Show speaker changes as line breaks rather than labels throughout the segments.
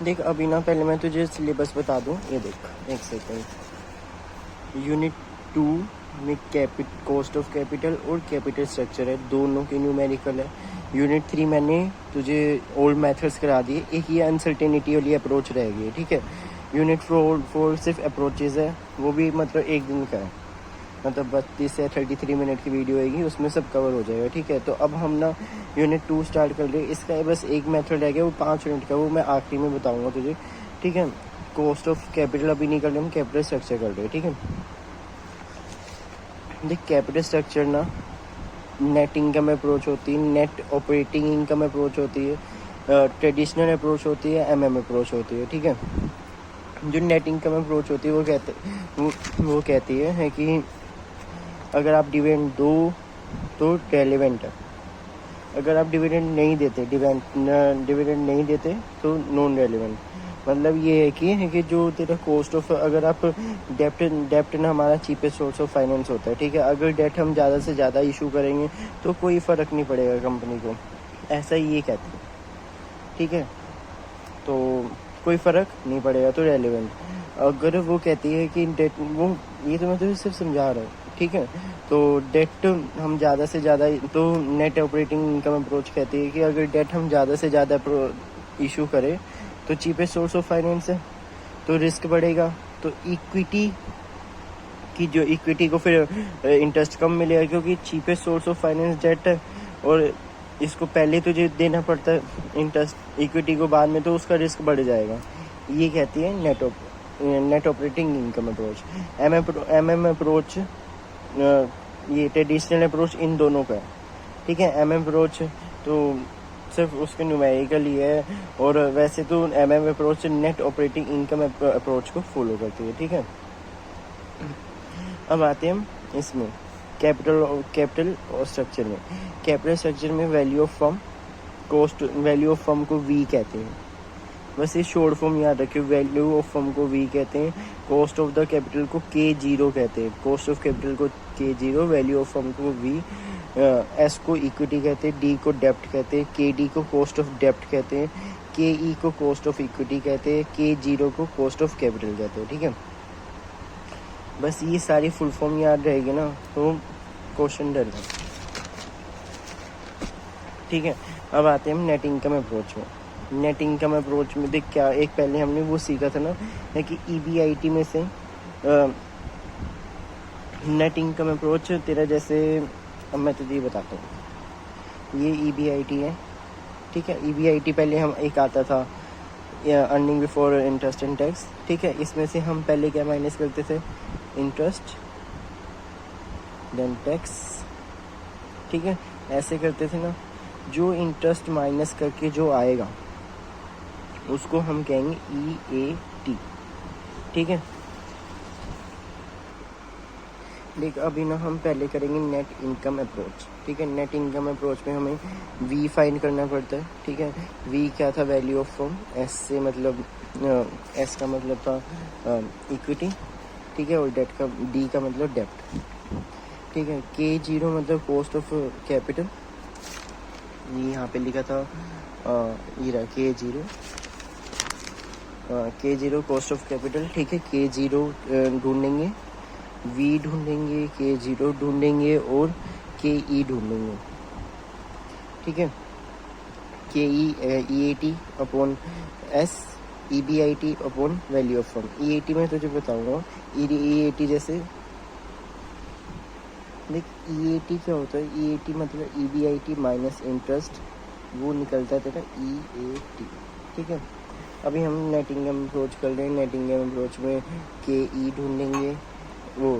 देख अभी ना पहले मैं तुझे सिलेबस बता दूँ, ये देख एक सेकंड। यूनिट 2 में कॉस्ट ऑफ कैपिटल और कैपिटल स्ट्रक्चर है, दोनों के न्यूमेरिकल है। यूनिट 3 मैंने तुझे ओल्ड मेथड्स करा दिए, एक ये अनसर्टेनिटी वाली अप्रोच रहेगी, ठीक है। यूनिट 4 सिर्फ अप्रोचेज़ है, वो भी मतलब एक दिन का है, मतलब 32 से 33 मिनट की वीडियो आएगी, उसमें सब कवर हो जाएगा, ठीक है। तो अब हम ना यूनिट 2 स्टार्ट कर रहे हैं। इसका बस एक मेथड रह गया, वो 5 मिनट का, वो मैं आखिरी में बताऊंगा तुझे, ठीक है। कॉस्ट ऑफ कैपिटल अभी नहीं कर रहे, हम कैपिटल स्ट्रक्चर कर रहे हैं, ठीक है। देख कैपिटल स्ट्रक्चर ना नेट इनकम अप्रोच होती है, नेट ऑपरेटिंग इनकम अप्रोच होती है, ट्रेडिशनल अप्रोच होती है, एमएम अप्रोच होती है, ठीक है। जो नेट इनकम अप्रोच होती है वो कहती है कि अगर आप डिविडेंड दो तो रेलेवेंट है, अगर आप डिविडेंड नहीं देते डिविडेंड नहीं देते तो नॉन रेलेवेंट। मतलब ये है कि जो तेरा कॉस्ट ऑफ, अगर आप डेप्ट ना हमारा चीपेस्ट सोर्स ऑफ फाइनेंस होता है, ठीक है। अगर डेट हम ज़्यादा से ज़्यादा इशू करेंगे तो कोई फ़र्क नहीं पड़ेगा कंपनी को, ऐसा ही ये कहते हैं, ठीक है। तो कोई फ़र्क नहीं पड़ेगा तो रेलेवेंट। अगर वो कहती है कि डेट, वो ये तो मैं तुझे सिर्फ समझा रहा हूँ, ठीक है। तो डेट हम ज़्यादा से ज़्यादा, तो नेट ऑपरेटिंग इनकम अप्रोच कहती है कि अगर डेट हम ज़्यादा से ज़्यादा इशू करें तो चीपेस्ट सोर्स ऑफ फाइनेंस है, तो रिस्क बढ़ेगा, तो इक्विटी की, जो इक्विटी को फिर इंटरेस्ट कम मिलेगा, क्योंकि cheapest source of finance debt है और इसको पहले तुझे देना पड़ता है इंटरेस्ट, इक्विटी को बाद में, तो उसका रिस्क बढ़ जाएगा। ये कहती है net operating income approach. MM approach, ये ट्रेडिशनल अप्रोच इन दोनों का है, ठीक है। एमएम अप्रोच तो सिर्फ उसके न्यूमेरिकल ही है, और वैसे तो MM approach net operating income approach को फॉलो करती है, ठीक है। अब आते हैं हम इसमें कैपिटल और स्ट्रक्चर में। कैपिटल स्ट्रक्चर में value of firm, value of firm को वी कहते हैं, बस ये शॉर्ट फॉर्म याद रखिए। वैल्यू ऑफ फर्म को वी कहते हैं, कॉस्ट ऑफ द कैपिटल को K0 कहते हैं, कॉस्ट ऑफ कैपिटल को K0, वैल्यू ऑफ फर्म को वी, एस को इक्विटी कहते हैं, डी को डेप्ट कहते हैं, KD को कॉस्ट ऑफ डेप्ट कहते हैं, KE को कॉस्ट ऑफ इक्विटी कहते हैं, K0 को कॉस्ट ऑफ कैपिटल कहते हैं, ठीक है। बस ये सारी फुल फॉर्म याद रहेगी ना तो क्वेश्चन डन है, ठीक है। अब आते हैं हम नेट इनकम अप्रोच में। नेट इनकम अप्रोच में देख क्या, एक पहले हमने वो सीखा था ना कि EBIT में से नेट इनकम अप्रोच तेरा, जैसे अब मैं तुझे बताता हूँ, ये EBIT है, ठीक है। EBIT पहले हम एक आता था earning before interest and tax, ठीक है। इसमें से हम पहले क्या माइनस करते थे, इंटरेस्ट देन टैक्स, ठीक है, ऐसे करते थे ना। जो इंटरेस्ट माइनस करके जो आएगा उसको हम कहेंगे EAT, ठीक है। देख अभी ना हम पहले करेंगे नेट इनकम अप्रोच, ठीक है। नेट इनकम अप्रोच में हमें वी फाइंड करना पड़ता है, ठीक है। वी क्या था, वैल्यू ऑफ फर्म, एस से मतलब एस का मतलब था इक्विटी, ठीक है, और डेट का, डी का मतलब डेप्ट, ठीक है। K0 मतलब कॉस्ट ऑफ कैपिटल, ये यहाँ पे लिखा था, ये रहा K0 कॉस्ट ऑफ कैपिटल, ठीक है। K0 ढूंढेंगे, वी ढूंढेंगे, K0 ढूंढेंगे और KE ढूंढेंगे, ठीक है। EAT upon S, EBIT upon value of firm. EAT में तुझे बताऊंगा, EAT जैसे देख EAT क्या होता है, EAT मतलब EBIT माइनस इंटरेस्ट, वो निकलता है तेरा EAT, ठीक है। अभी हम नेट इनकम अप्रोच कर रहे हैं। नेट इनकम अप्रोच में KE ढूंढेंगे, वो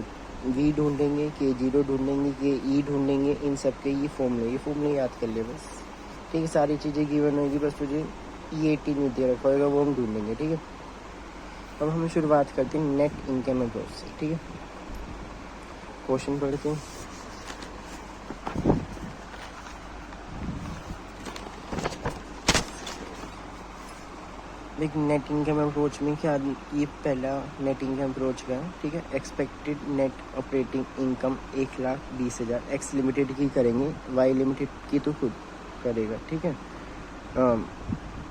वी ढूंढेंगे, K0 ढूंढेंगे, KE ढूंढेंगे, इन सब के ये फॉर्मूले याद कर ले बस, ठीक है। सारी चीज़ें गिवन होगी, बस तुझे EAT नहीं दे रखा होगा, वो हम ढूंढेंगे, ठीक है। अब हम शुरुआत करते हैं नेट इनकम अप्रोच से, ठीक है। क्वेश्चन पढ़ते हैं। लेकिन नेट इनकम अप्रोच में क्या, ये पहला नेट इनकम अप्रोच का है, ठीक है। Expected net operating income 1,20,000, x limited की करेंगे, वाई लिमिटेड की तो खुद करेगा, ठीक है।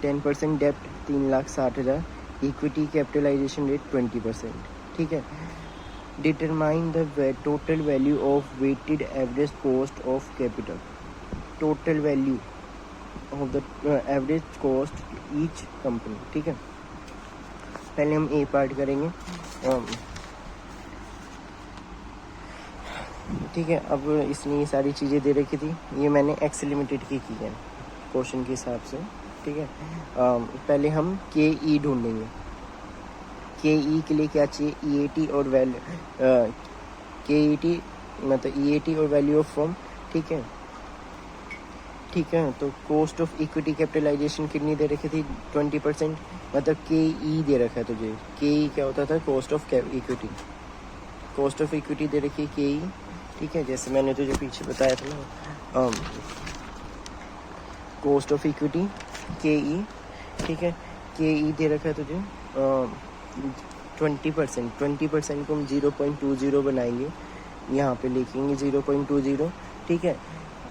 10% डेप्ट 3,60,000, इक्विटी कैपिटलाइजेशन रेट 20%, ठीक है। Determine the total value of weighted average cost of capital, total value of the average cost each company, ठीक है। पहले हम ए पार्ट करेंगे, ठीक है। अब इसने ये सारी चीज़ें दे रखी थी, ये मैंने एक्स लिमिटेड की है क्वेश्चन के हिसाब से, ठीक है। पहले हम के ई ढूंढेंगे। के ई के लिए क्या चाहिए, ई ए टी और वैल्यू, के ई टी मतलब ई ए टी और वैल्यू ऑफ फर्म, ठीक है, ठीक है। तो कॉस्ट ऑफ इक्विटी कैपिटलाइजेशन कितनी दे रखी थी, 20%, मतलब के ई दे रखा है तुझे। के ई क्या होता था, cost of equity, cost of equity दे रखी है के ई, ठीक है। जैसे मैंने तुझे पीछे बताया था ना, कॉस्ट ऑफ इक्विटी के ई, ठीक है। के ई दे रखा है तुझे 20%, 20% को हम 0.20 बनाएंगे, यहाँ पे लिखेंगे 0.20, ठीक है।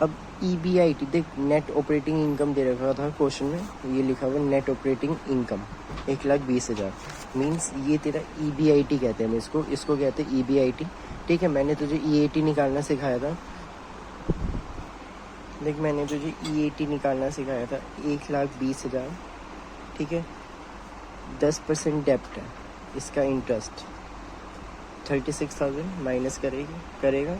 अब ई बी आई टी देख, नेट ऑपरेटिंग इनकम दे रखा था क्वेश्चन में, ये लिखा हुआ नेट ऑपरेटिंग इनकम 1,20,000, मीन्स ये तेरा ई बी आई टी कहते हैं हम इसको, इसको कहते हैं ई बी आई टी, ठीक है। मैंने तुझे ई ए टी निकालना सिखाया था, देख मैंने तुझे ई ए टी निकालना सिखाया था, 1,20,000, ठीक है। 10% डेप्ट है, इसका इंटरेस्ट 36,000 माइनस करेगा,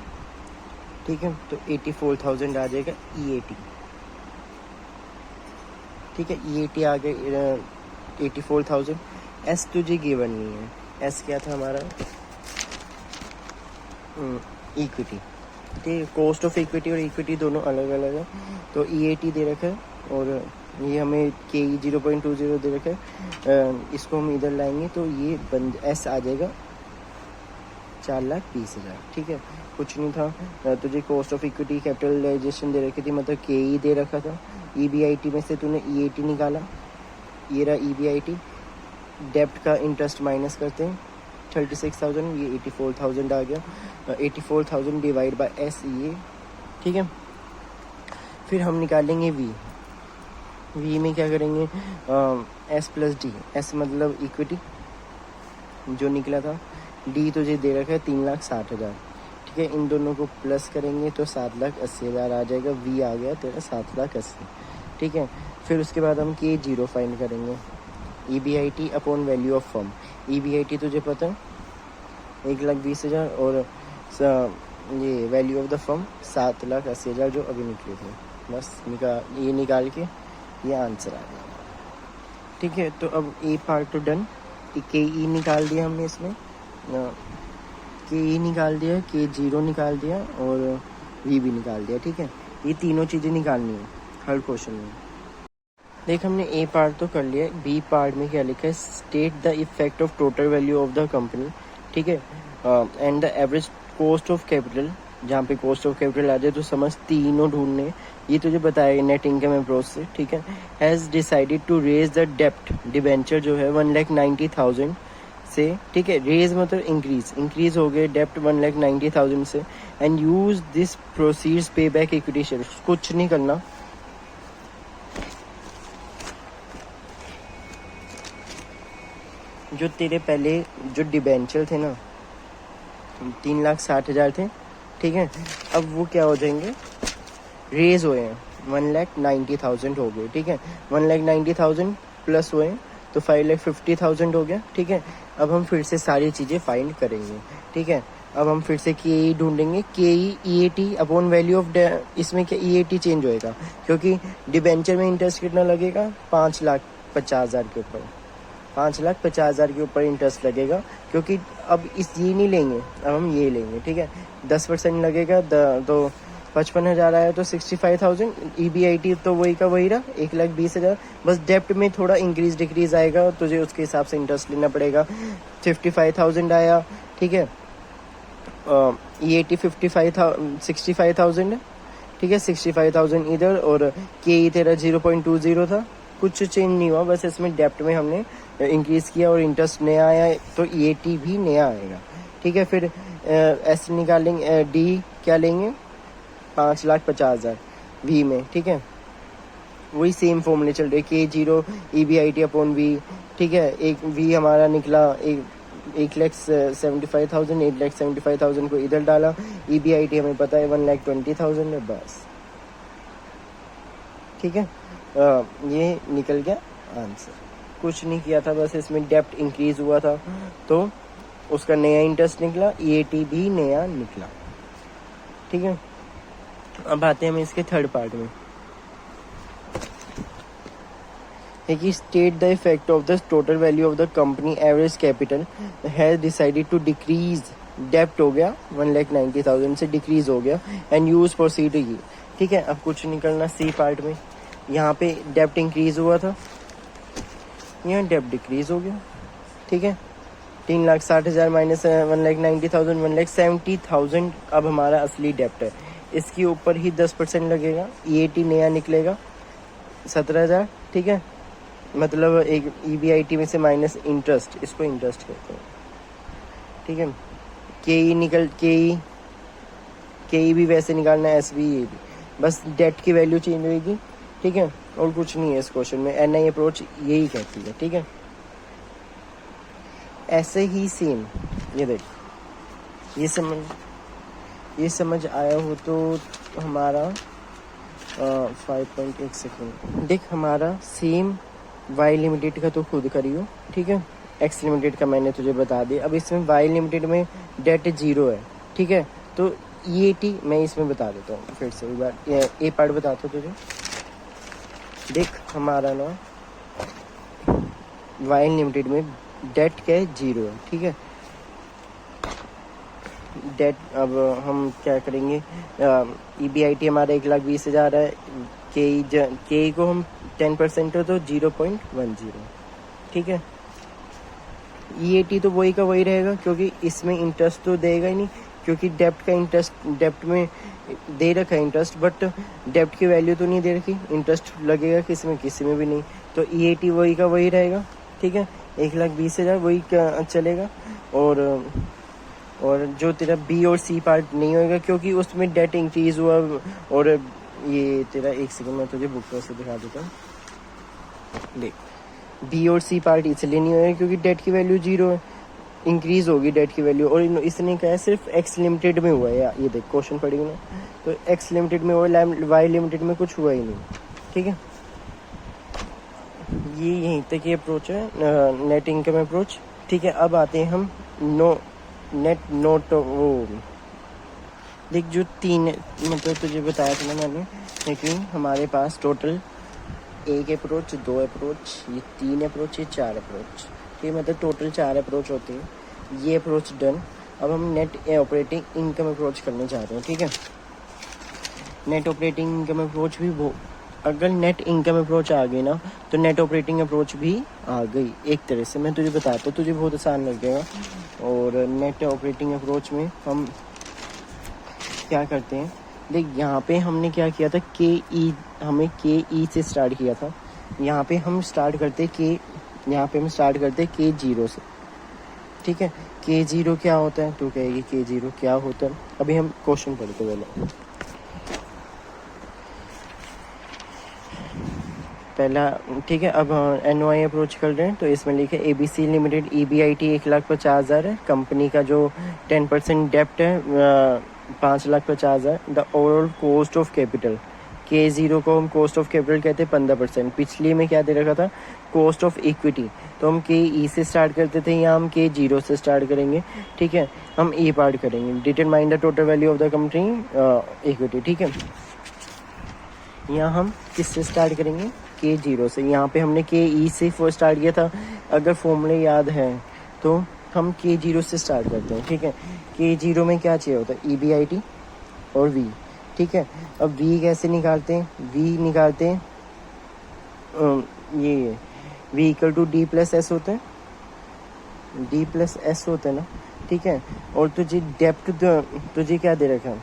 ठीक है। तो 84,000 आ जाएगा ई ए टी, ठीक है। ई ए टी आ गया 84,000। एस तुझे गिवन नहीं है, एस क्या था हमारा, इक्विटी, ठीक है। कॉस्ट ऑफ इक्विटी और इक्विटी दोनों अलग अलग है, तो ई ए टी दे रखा है और ये हमें के ई 0.20 दे रखा है, इसको हम इधर लाएंगे तो ये एस आ जाएगा 4,20,000, ठीक है। कुछ नहीं था, तुझे कॉस्ट ऑफ इक्विटी कैपिटलाइजेशन दे रखी थी, मतलब के ई दे रखा था। ई बी आई टी में से तूने ई ए टी निकाला, ये रहा ई बी आई टी, डेप्ट का इंटरेस्ट माइनस करते हैं 36,000, ये 84,000 आ गया, 84,000 डिवाइड बाय एस ये, ठीक है। फिर हम निकालेंगे वी, वी में क्या करेंगे, एस प्लस डी, एस मतलब इक्विटी जो निकला था, डी तुझे दे रखा है 3,60,000, ठीक है। इन दोनों को प्लस करेंगे तो 7,80,000 आ जाएगा, वी आ गया तेरा 7,80,000, ठीक है। फिर उसके बाद हम के जीरो फाइंड करेंगे, E B I T upon value of firm. E B I T तुझे पता है 1,20,000 और ये वैल्यू ऑफ द फर्म 7,80,000 जो अभी निकले थे, बस ये निकाल के ये आंसर आ गया, ठीक है। तो अब ए पार्ट तो डन, के ई निकाल दिया हमने इसमें, के ई निकाल दिया, के जीरो निकाल दिया और वी भी निकाल दिया, ठीक है। ये तीनों चीज़ें निकालनी है हर क्वेश्चन में। देख हमने ए पार्ट तो कर लिया, बी पार्ट में क्या लिखा है, state the effect of total value of the company, ठीक है, and the average cost of capital. जहाँ पे कॉस्ट ऑफ कैपिटल आ जाए तो समझ तीनों ढूंढने, ये तुझे बताया नेट इनकम अप्रोच से, ठीक है। Has decided to raise the डेप्ट, डिबेंचर जो है 1,90,000 से, ठीक है। रेज मतलब इंक्रीज हो गए डेप्ट 1,90,000 से, एंड यूज दिस प्रोसीड्स पे बैक इक्विटी शेयर। कुछ नहीं करना, जो तेरे पहले जो डिबेंचर थे ना 3,60,000 थे, ठीक है। अब वो क्या हो जाएंगे, रेज हुए हैं 1,90,000 हो गए, ठीक है। 1,90,000 प्लस हुए तो 5,50,000 हो गया, ठीक है। अब हम फिर से सारी चीज़ें फाइंड करेंगे, ठीक है। अब हम फिर से के ई ढूंढेंगे, K E at upon value of, इसमें क्या ई ए टी चेंज होएगा क्योंकि डिबेंचर में इंटरेस्ट कितना लगेगा, 5,50,000 के ऊपर, 5,50,000 के ऊपर इंटरेस्ट लगेगा, क्योंकि अब इस ये नहीं लेंगे, अब हम ये लेंगे, ठीक है। 10% लगेगा तो 55,000 आया तो 65,000, ई बी आई टी तो वही का वही रहा 1,20,000, बस डेप्ट में थोड़ा इंक्रीज डिक्रीज आएगा, तुझे उसके हिसाब से इंटरेस्ट लेना पड़ेगा। 55,000 आया, ठीक है। ई ए टी 65,000 है, ठीक है। 65,000 इधर, और के ई तेरा 0.20 था, कुछ चेंज नहीं हुआ, बस इसमें डेप्ट में हमने इंक्रीज किया और इंटरेस्ट नया आया तो ई ए टी भी नया आएगा, ठीक है। फिर एस निकालेंगे, डी क्या लेंगे 5,50,000 वी में, ठीक है। वही सेम फॉर्मूले चल रहे, के जीरो EBIT अपॉन वी, ठीक है। एक वी हमारा निकला 1,75,000, 1,75,000 को इधर डाला, EBIT हमें पता है 1,20,000 है, बस ठीक है। ये निकल गया आंसर। कुछ नहीं किया था, बस इसमें डेप्ट इंक्रीज हुआ था तो उसका नया इंटरेस्ट निकला, EAT भी नया निकला, ठीक है। अब आते हैं हम इसके थर्ड पार्ट में, है कि state the effect of the total value of the company average capital has decided to decrease, डेप्ट हो गया 1,90,000 से डिक्रीज हो गया, एंड यूज प्रोसीड की, ठीक है। अब कुछ निकलना सी पार्ट में, यहाँ पे डेप्ट इंक्रीज हुआ था, यहाँ डेप्ट डिक्रीज हो गया, ठीक है। 3,60,000 माइनस 1,90,000, 1,70,000 अब हमारा असली डेप्ट है, इसके ऊपर ही 10% लगेगा, EAT नया निकलेगा 17,000, ठीक है। मतलब एक EBIT में से माइनस इंटरेस्ट, इसको इंटरेस्ट कहते हैं, ठीक है। KE भी वैसे निकालना है, SB ये भी, बस डेट की वैल्यू चेंज होगी, ठीक है। और कुछ नहीं है इस क्वेश्चन में, NI अप्रोच यही कहती है, ठीक है। ऐसे ही सेम ये देख, ये समझ आया हो तो हमारा 5.1 सेकेंड देख, हमारा सेम Y लिमिटेड का तो खुद करियो, ठीक है। X लिमिटेड का मैंने तुझे बता दिया। अब इसमें Y लिमिटेड में डेट 0 है, ठीक है। तो EAT मैं इसमें बता देता हूँ फिर से एक बार, ए पार्ट बताता हूँ तुझे। देख हमारा ना Y लिमिटेड में डेट क्या है, 0 है, ठीक है। डेट अब हम क्या करेंगे, EBIT हमारा 1,20,000 है, के को हम 10% हो तो 0.10, ठीक है। EAT तो वही का वही रहेगा, क्योंकि इसमें इंटरेस्ट तो देगा ही नहीं, क्योंकि डेप्ट का इंटरेस्ट, डेप्ट में दे रखा है इंटरेस्ट, बट डेप्ट की वैल्यू तो नहीं दे रखी, इंटरेस्ट लगेगा किसी में भी नहीं, तो EAT वही का वही रहेगा, ठीक है। 1,20,000 वही चलेगा, और जो तेरा B और C पार्ट नहीं होगा, क्योंकि उसमें डेट इंक्रीज हुआ, और ये तेरा एक सेकंड में तुझे बुक से दिखा देता हूँ, देख B और C पार्ट इसलिए नहीं होगा क्योंकि डेट की वैल्यू 0 है, इंक्रीज होगी डेट की वैल्यू, और इसने कहा है सिर्फ X लिमिटेड में हुआ है, ये देख क्वेश्चन पढ़ेगी ना, तो X लिमिटेड में हुआ, Y लिमिटेड में कुछ हुआ ही नहीं, ठीक है। ये यहीं तक ये अप्रोच है, नेट इनकम अप्रोच, ठीक है। अब आते हैं हम वो देख, जो तीन मतलब तुझे बताया था ना मैंने, लेकिन हमारे पास टोटल 1 अप्रोच, 2 अप्रोच, ये 3 अप्रोच, ये 4 अप्रोच, ठीक है। मतलब टोटल 4 अप्रोच होते हैं। ये अप्रोच डन। अब हम नेट ऑपरेटिंग इनकम अप्रोच करने जा रहे हैं, ठीक है। नेट ऑपरेटिंग इनकम अप्रोच भी अगर नेट इनकम अप्रोच आ गई ना, तो नेट ऑपरेटिंग अप्रोच भी आ गई एक तरह से। मैं तुझे बताता हूँ, तुझे बहुत आसान लगेगा। और नेट ऑपरेटिंग अप्रोच में हम क्या करते हैं, देख यहाँ पे हमने क्या किया था, हमें KE से स्टार्ट किया था। यहाँ पे हम स्टार्ट करते K0 से, ठीक है। K0 क्या होता है, तो कहेगी K0 क्या होता है। अभी हम क्वेश्चन पढ़ते पहला, ठीक है। अब NOI अप्रोच कर रहे हैं, तो इसमें लिखे ABC लिमिटेड EBIT 1,50,000 है, कंपनी का जो 10% डेप्ट है 5,50,000। The overall cost of capital, K0 को हम कॉस्ट ऑफ कैपिटल कहते हैं 15%। पिछली में क्या दे रखा था, कॉस्ट ऑफ इक्विटी, तो हम KE से स्टार्ट करते थे, यहाँ हम K0 से स्टार्ट करेंगे, ठीक है। हम ए पार्ट करेंगे, determine the total value of the company equity, ठीक है। यहाँ हम किससे स्टार्ट करेंगे, K0 से। यहाँ पे हमने KE से स्टार्ट किया था, अगर फॉर्मूले याद है तो हम K0 से स्टार्ट करते हैं, ठीक है। K0 में क्या चाहिए होता है, EBIT और V, ठीक है। अब V कैसे निकालते हैं, V निकालते हैं ये V इक्वल टू D+S होता है, D+S होता है ना, ठीक है। और तुझे डेप्ट तुझे क्या दे रखा है,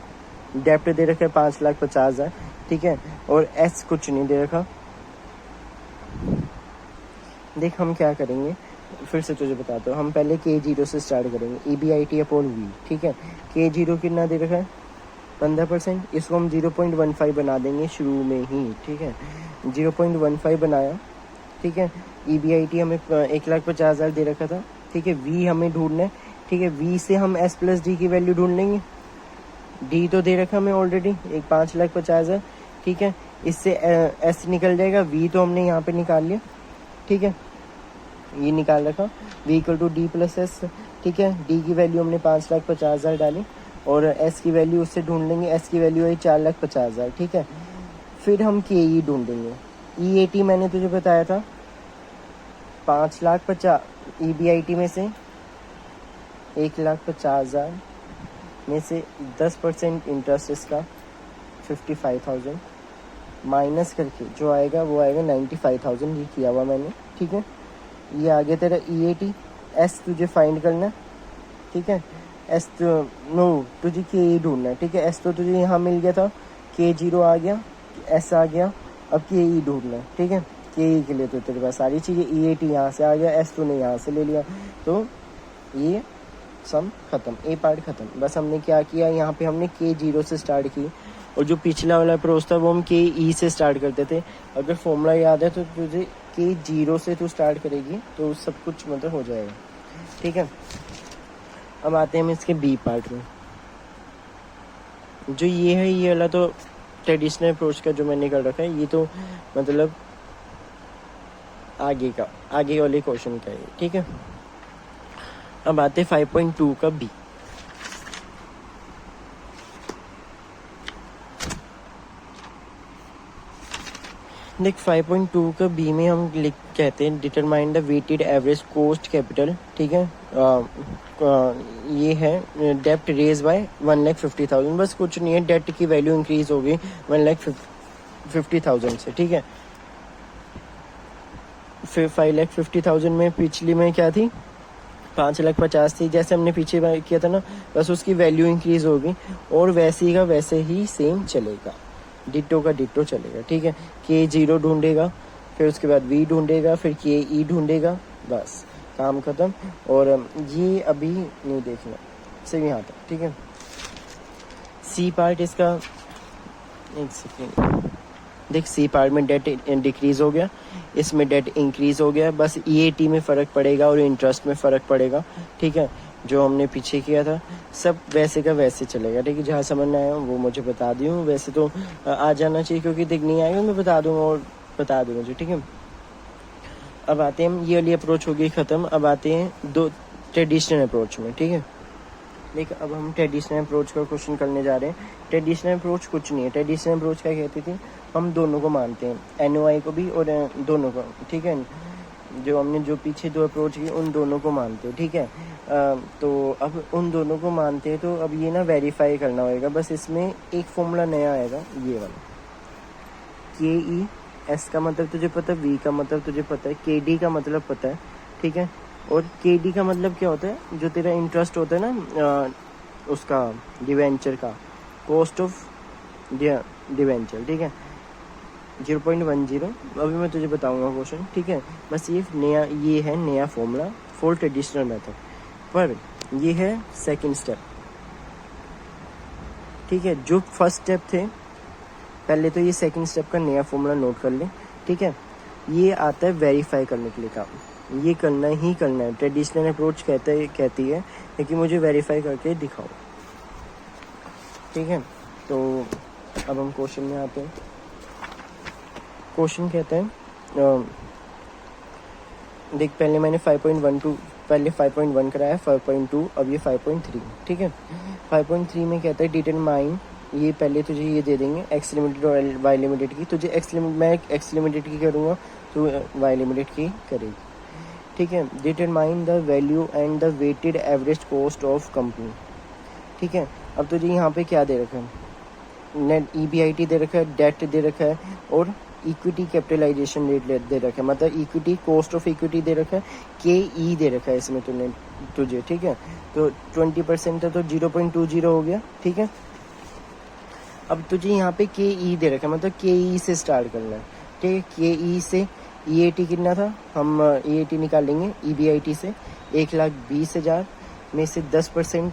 डेप्ट दे रखा है 5,50,000, ठीक है। और S कुछ नहीं दे रखा। देख हम क्या करेंगे, फिर से तुझे बताता हूँ। हम पहले K0 से स्टार्ट करेंगे, EBIT अपॉन V, ठीक है। K0 कितना दे रखा है, 15%, इसको हम 0.15 बना देंगे शुरू में ही, ठीक है। 0.15 बनाया, ठीक है। EBIT हमें 1,50,000 दे रखा था, ठीक है। V हमें ढूंढना है, ठीक है। V से हम S प्लस D की वैल्यू ढूंढ लेंगे। D तो दे रखा हमें ऑलरेडी 5,50,000, ठीक है। इससे S निकल जाएगा, V तो हमने यहाँ पे निकाल लिया, ठीक है, ये निकाल रखा। V equal to D plus S, ठीक है। D की वैल्यू हमने 5,50,000 डाली और S की वैल्यू उससे ढूंढ लेंगे। S की वैल्यू है 4,50,000, ठीक है। फिर हम KE ढूंढेंगे। EAT मैंने तुझे बताया था 5,50,000, EBIT में से 1,50,000 में से 10% इंटरेस्ट इसका 55,000 माइनस करके जो आएगा वो आएगा 95,000, ये किया हुआ मैंने, ठीक है। ये आगे तेरा EAT। S तुझे फाइंड करना है, ठीक है। S तो नो, तुझे KE ढूंढना है, ठीक है। S तो तुझे यहाँ मिल गया था, K0 आ गया, S आ गया, अब KE ढूंढना है, ठीक है। KE के लिए तो तेरे पास सारी चीज़ें, EAT यहाँ से आ गया, S तूने यहाँ से ले लिया, तो ये सम खत्म, ए पार्ट खत्म। बस हमने क्या किया, यहाँ पे हमने K0 से स्टार्ट की और जो पिछला वाला अप्रोच था वो हम KE से स्टार्ट करते थे। अगर फॉर्मूला याद है तो तुझे K0 से तू स्टार्ट करेगी तो सब कुछ मतलब हो जाएगा, ठीक है। अब आते हैं हम इसके बी पार्ट में। जो ये है, ये वाला तो ट्रेडिशनल अप्रोच का जो मैंने कर रखा है, ये तो मतलब आगे वाले क्वेश्चन का है, ठीक है। अब आते 5.2 का बी। देख 5.2 का बी में हम कहते हैं determine the weighted average cost capital, ठीक है। ये है डेप्ट रेज बाय 1,50,000, बस कुछ नहीं है, डेट की वैल्यू इंक्रीज होगी 1,50,000 से, ठीक है। फिर 5,50,000 में पिछली में क्या थी, 5,50,000 थी, जैसे हमने पीछे किया था ना, बस उसकी वैल्यू इंक्रीज होगी और वैसे का वैसे ही सेम चलेगा, डिट्टो का डिट्टो चलेगा, ठीक है। K0 ढूंढेगा, फिर उसके बाद V ढूंढेगा, फिर KE ढूंढेगा, बस काम खत्म। और ये अभी नहीं देखना, सिर्फ यहाँ तक, ठीक है। C पार्ट इसका, एक सेकेंड, देख C पार्ट में डेट डिक्रीज हो गया, इसमें डेट इंक्रीज हो गया, बस EAT में फ़र्क पड़ेगा और इंटरेस्ट में फ़र्क पड़ेगा, ठीक है। जो हमने पीछे किया था सब वैसे का वैसे चलेगा, ठीक है। जहाँ समझ में आया वो मुझे बता दी हूँ, वैसे तो आ जाना चाहिए क्योंकि देख नहीं आएगा मैं बता दूँगा और बता दूँ मुझे, ठीक है। अब आते हैं, ये वाली अप्रोच हो गई ख़त्म। अब आते हैं दो ट्रेडिशनल अप्रोच में, ठीक है। देख अब हम ट्रेडिशनल अप्रोच का क्वेश्चन करने जा रहे हैं। ट्रेडिशनल अप्रोच कुछ नहीं है, ट्रेडिशनल अप्रोच क्या कहती थी, हम दोनों को मानते हैं, NOI को भी और दोनों को, ठीक है। जो हमने जो पीछे दो अप्रोच की उन दोनों को मानते हैं, ठीक है। तो अब उन दोनों को मानते हैं तो अब ये ना वेरीफाई करना होगा, बस इसमें एक फॉर्मूला नया आएगा, ये वाला KE, S का मतलब तुझे पता है, V का मतलब तुझे पता है, KD का मतलब पता है, ठीक है। और KD का मतलब क्या होता है, जो तेरा इंटरेस्ट होता है ना उसका डिवेंचर का, कॉस्ट ऑफ डिवेंचर, ठीक है, 0.10। अभी मैं तुझे बताऊंगा क्वेश्चन, ठीक है। बस ये है नया फॉर्मूला फॉर ट्रेडिशनल मेथड, पर ये है सेकंड स्टेप, ठीक है। जो फर्स्ट स्टेप थे पहले, तो ये सेकंड स्टेप का नया फॉर्मूला नोट कर ले, ठीक है। ये आता है वेरीफाई करने के लिए काम, ये करना ही करना है। ट्रेडिशनल अप्रोच कहती है कि मुझे वेरीफाई करके दिखाओ, ठीक है। तो अब हम क्वेश्चन में आते हैं। क्वेश्चन कहते हैं, देख पहले मैंने 5.1 कराया, 5.2, अब ये 5.3, ठीक है। 5.3 में कहता है डिटरमाइन, ये पहले तुझे ये दे देंगे एक्स लिमिटेड और वाई लिमिटेड की, तुझे मैं एक्स लिमिटेड की करूँगा तो वाई लिमिटेड की करेगी, ठीक है। Determine the value and the weighted average cost of company, ठीक है। अब तुझे यहाँ पे क्या दे रखा है, नेट EBIT दे रखा है, डेट दे रखा है और इक्विटी कैपिटलाइजेशन रेट दे रखा है, मतलब इक्विटी कॉस्ट ऑफ इक्विटी दे रखा है, KE दे रखा है इसमें तुझे, ठीक है। तो 20% है तो 0.20 हो गया, ठीक है। अब तुझे यहाँ पे KE दे रखा है, मतलब KE से स्टार्ट करना है, ठीक है। KE से EAT कितना था, हम EAT निकालेंगे EBIT से 1,20,000 में से 10%,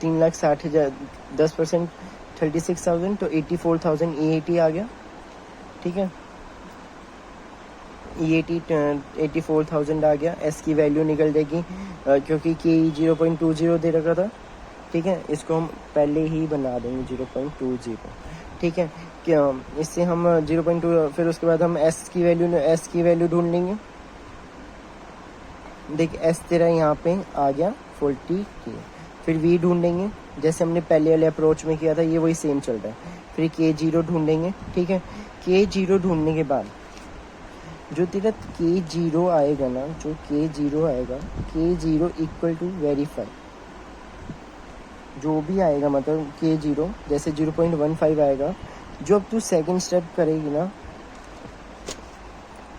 3,60,000, 10% 36,000 तो 84,000 EAT आ गया, ठीक है। EAT 84,000 आ गया। S की वैल्यू निकल जाएगी क्योंकि KE 0.20 दे रखा था, ठीक है। इसको हम पहले ही बना देंगे 0.20, ठीक है। क्या इससे हम 0.2, फिर उसके बाद हम S की वैल्यू ढूंढ लेंगे। देख S तेरा यहाँ पे आ गया 40K। फिर V ढूंढेंगे जैसे हमने पहले वाले अप्रोच में किया था, ये वही सेम चल रहा है। फिर K0 ढूंढेंगे, ठीक है। K0 ढूंढने के बाद जो तेरा K0 आएगा ना, जो K0 आएगा, K0 इक्वल टू वेरीफाई, जो भी आएगा मतलब K0 जैसे 0.15 आएगा। जो अब तू सेकंड स्टेप करेगी ना,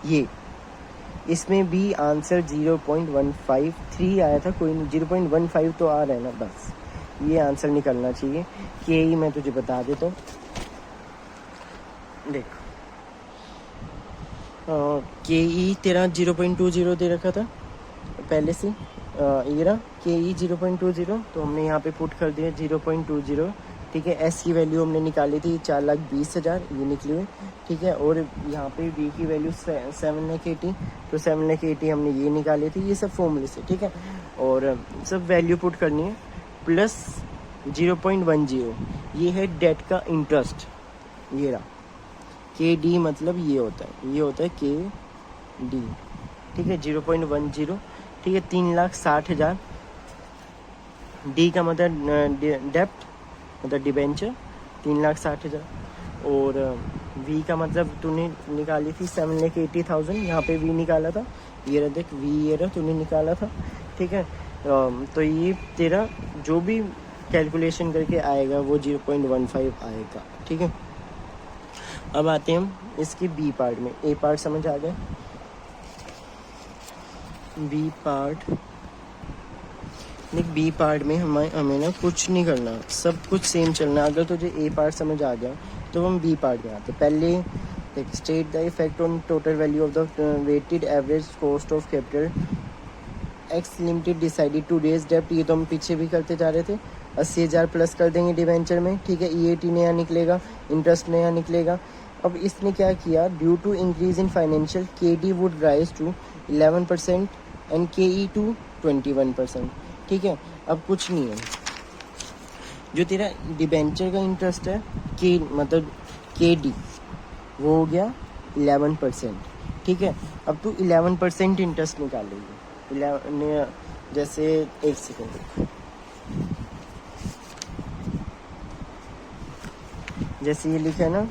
ये इसमें भी आंसर 0.153 आया था, कोई नहीं 0.15 तो आ रहा है ना, बस ये आंसर निकलना चाहिए। KE मैं तुझे बता देता हूँ, देख KE तेरा 0.20 दे रखा था पहले से, ये रहा KE 0.20, तो हमने यहाँ पे पुट कर दिया 0.20, ठीक है। S की वैल्यू हमने निकाली थी 4,20,000, ये निकली हुई, ठीक है। और यहाँ पे V की वैल्यू 7,80,000, तो 7,80,000 हमने ये निकाली थी, ये सब फॉर्मूले से, ठीक है। और सब वैल्यू पुट करनी है, प्लस 0.10 ये है डेट का इंटरेस्ट, ये रहा। KD मतलब ये होता है KD, ठीक है। 0.10, ठीक है। 3,60,000। D का मतलब डेप्ट मतलब डिबेंचर 3,60,000। और V का मतलब तूने निकाली थी 7,80,000, यहाँ पे V निकाला था, ये रहा देख V, ये रहा तूने निकाला था, ठीक है। तो ये तेरा जो भी कैलकुलेशन करके आएगा वो 0.15 आएगा, ठीक है। अब आते हैं हम इसके B पार्ट में। A पार्ट समझ आ गया, B पार्ट देख। B पार्ट में हमें ना कुछ नहीं करना, सब कुछ सेम चलना। अगर तुझे A पार्ट समझ आ गया तो हम B पार्ट में आते। पहले देख, state the effect on total value of the weighted average cost of capital X limited decided to raise डेप्ट। ये तो हम पीछे भी करते जा रहे थे। 80,000 प्लस कर देंगे डिवेंचर में, ठीक है। EAT नया निकलेगा, इंटरेस्ट नया निकलेगा। अब इसने क्या किया, due to increase in financial KD would rise to 11% and KE to 21%, ठीक है। अब कुछ नहीं है, जो तेरा डिबेंचर का इंटरेस्ट है मतलब KD, वो हो गया 11%, ठीक है। अब तू 11% इंटरेस्ट निकालेगी। जैसे एक सेकेंड, जैसे ये लिखा है ना,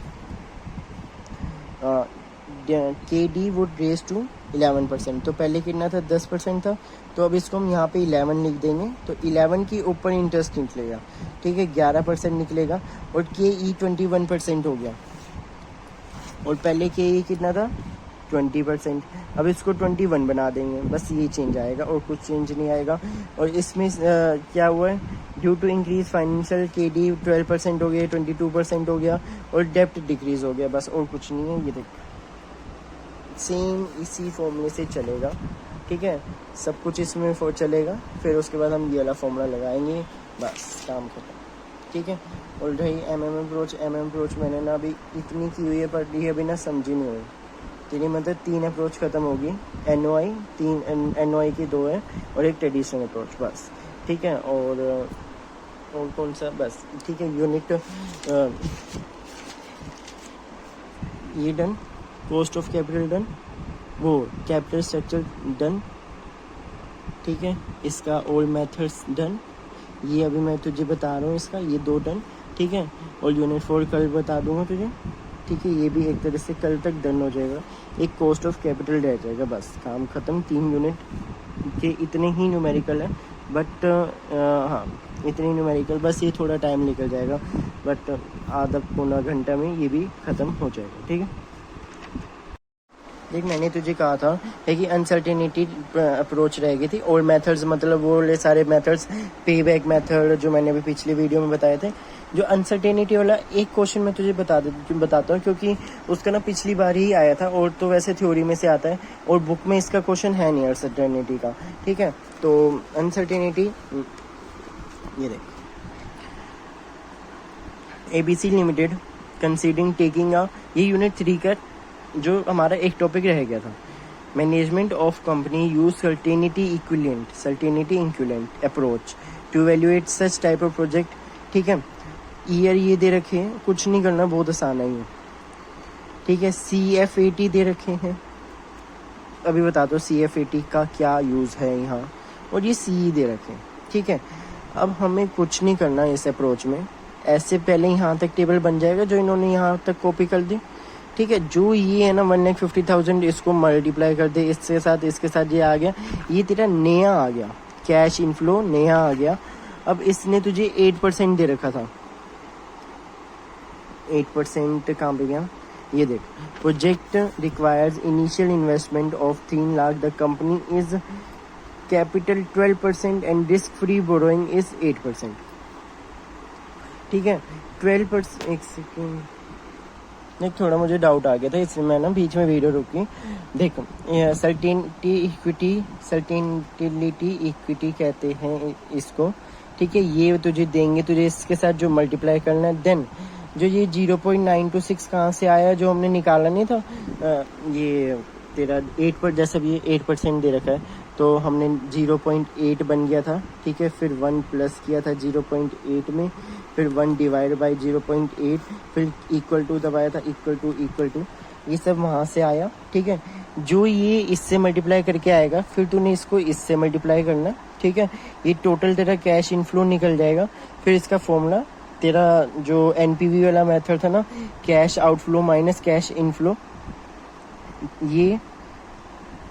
KD वुड रेज टू 11%, तो पहले कितना था, 10% था। तो अब इसको हम यहाँ पे 11 लिख देंगे, तो 11 के ऊपर इंटरेस्ट निकलेगा, ठीक है। 11% निकलेगा और KE 21% हो गया। और पहले KE कितना था, 20%। अब इसको 21 बना देंगे, बस ये चेंज आएगा और कुछ चेंज नहीं आएगा। और इसमें क्या हुआ है, due to increase financial KD 12% हो गया, 22% हो गया, और डेप्ट डिक्रीज हो गया, बस और कुछ नहीं है। ये देख सेम इसी फॉर्मूले से चलेगा, ठीक है। सब कुछ इसमें चलेगा। फिर उसके बाद हम ये वाला फॉर्मूला लगाएंगे, बस काम खत्म, ठीक है। और रही MM अप्रोच मैंने ना अभी इतनी की हुई है, पर ये अभी ना समझी नहीं हुई। तेरी मतलब 3 अप्रोच ख़त्म होगी। NOI की 2 है और एक ट्रेडिशनल अप्रोच, बस, ठीक है। और कौन सा, बस, ठीक है। यूनिट ये done, cost of capital done, वो कैपिटल स्ट्रक्चर डन, ठीक है। इसका ओल्ड मेथड्स डन, ये अभी मैं तुझे बता रहा हूँ इसका, ये 2 डन, ठीक है। और यूनिट 4 कल बता दूंगा तुझे, ठीक है। ये भी एक तरह से कल तक डन हो जाएगा। एक कॉस्ट ऑफ कैपिटल रह जाएगा, बस काम ख़त्म। 3 यूनिट के इतने ही न्यूमेरिकल है, बट हाँ इतने न्यूमेरिकल, बस ये थोड़ा टाइम निकल जाएगा, बट आधा पौना घंटा में ये भी ख़त्म हो जाएगा, ठीक है। देख मैंने तुझे कहा था कि अनसर्टेनिटी अप्रोच रहेगी थी, और मेथड्स मतलब वो सारे मेथड्स, पे बैक मेथड जो मैंने अभी पिछले वीडियो में बताए थे। जो अनसर्टेनिटी वाला एक क्वेश्चन मैं तुझे बताता हूँ, क्योंकि उसका ना पिछली बार ही आया था, और तो वैसे थ्योरी में से आता है, और बुक में इसका क्वेश्चन है नहीं अनसर्टेनिटी का, ठीक है। तो अनसर्टेनिटी ये देख, ABC लिमिटेड कंसीडिंग टेकिंग ये यूनिट 3 का जो हमारा एक टॉपिक रह गया था। Management of company use certainty equivalent approach to evaluate such type of project. ठीक है, ईयर ये दे रखे हैं, कुछ नहीं करना, बहुत आसान है ये। ठीक है, CFAT दे रखे हैं, अभी बता दो CFAT का क्या यूज़ है यहाँ, और ये CE दे रखे हैं। ठीक है, अब हमें कुछ नहीं करना इस अप्रोच में, ऐसे पहले यहाँ तक टेबल बन जाएगा जो इन्होंने यहाँ तक कॉपी कर दी। ठीक है, जो ये है ना 1,50,000 इसको मल्टीप्लाई कर दे इसके साथ ये आ गया, ये तेरा नया आ गया, कैश इनफ्लो नया आ गया। अब इसने तुझे 8% दे रखा था, 8% कहाँ पे गया, ये देख, project requires initial investment of 3 lakh, the company is capital 12% and risk free borrowing is 8%। ठीक है, 12%, एक सेकेंड, एक थोड़ा मुझे डाउट आ गया था इसलिए मैं ना बीच में वीडियो रुकी। देखो, सर्टेनिटी इक्विटी कहते हैं इसको। ठीक है, ये तुझे देंगे, तुझे इसके साथ जो मल्टीप्लाई करना है, देन जो ये 0.926 कहाँ से आया जो हमने निकाला नहीं था, ये तेरा 8 जैसा भी 8% दे रखा है, तो हमने 0.8 बन गया था। ठीक है, फिर 1 प्लस किया था 0.8 में, फिर 1 डिवाइड बाई 0.8, फिर इक्वल टू दबाया था, इक्वल टू ये सब वहाँ से आया। ठीक है, जो ये इससे मल्टीप्लाई करके आएगा, फिर तूने इसको इससे मल्टीप्लाई करना। ठीक है, ये टोटल तेरा कैश इनफ्लो निकल जाएगा। फिर इसका फॉर्मूला तेरा जो NPV वाला मेथड था ना, cash outflow minus cash inflow, ये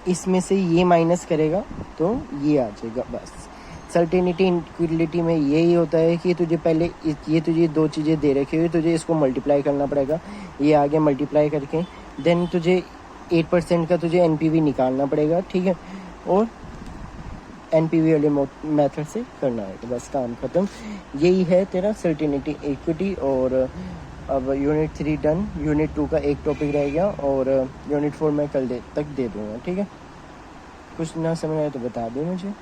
इसमें से ये माइनस करेगा तो ये आ जाएगा। बस सर्टेनिटी इक्विलिटी में यही होता है कि तुझे पहले ये तुझे 2 चीज़ें दे रखी हुई, तुझे इसको मल्टीप्लाई करना पड़ेगा, ये आगे मल्टीप्लाई करके देन तुझे 8% का तुझे NPV निकालना पड़ेगा। ठीक है, और NPV वाले मेथड से करना है, तो बस काम खत्म। यही है तेरा सर्टेनिटी इक्विटी। और अब यूनिट 3 डन, यूनिट 2 का एक टॉपिक रह गया, और यूनिट 4 मैं कल तक दे दूँगा। ठीक है, कुछ ना समझ आए तो बता दो मुझे।